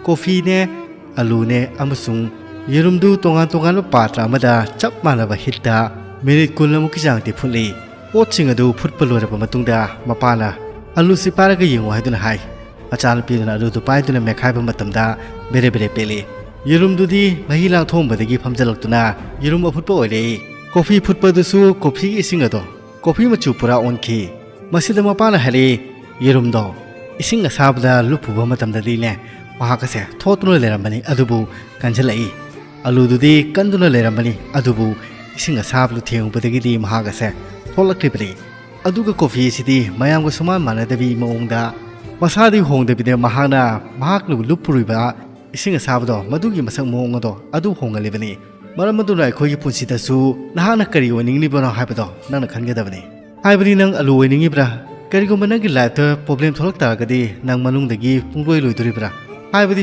coffee ने आलू ने येरुमदू तोंगान तोंगान पात्र अमदा चप मानबा हिटदा मिनिट कुलमुकी चांगती फुटली पोटसिंग अदु फुटपा लोरबा मतुंगदा मपाना आलू सि पारगा येंगो हाइदुना हाइ अचानपीदुना आलूदु पाइदुना मेखाइबा मतमदा बेरे बेरे पेले येरुमदुदी मही लांथोंबदगी फमजलक्तुना येरुम अफुटपा ओइरे कॉफी फुटपदुसु कॉफी इसिंग अदो कॉफी मचु पुरा ओनखी मसिदा मपाना हरे येरुमदो इसिंग असाबदा लुपुबा मतमददीने महाकसे थोतुना लेरमबनी अदुबु कंजलाई आलूदुदी कंदुना लेरमबनी अदुबु इसिंग असाबलु थेंगबदगिदी महाकसे थोलक्लिबनी अदुगा कॉफी सिदी मयामगा समान मानदबी मओंगदा मसादी होंगदबिदे महाना महाकनु लुपुरुबा इसिंग असाबदो मदुगी मसक मओंगदो अदु होंगलिबनी मरम अदुना अखोयगी पुंसिदसु नहाना करी ओनिंगलिबनो हाइबदो नंना खनगदबनी हाइबनी नंग आलू ओनिंगिब्रा करिगुम्बा नंगी लाइफता प्रॉब्लम थोलक तारगदी नंग मनुंगदगी पुंगलोय लोइदोरिब्रा हाइबदी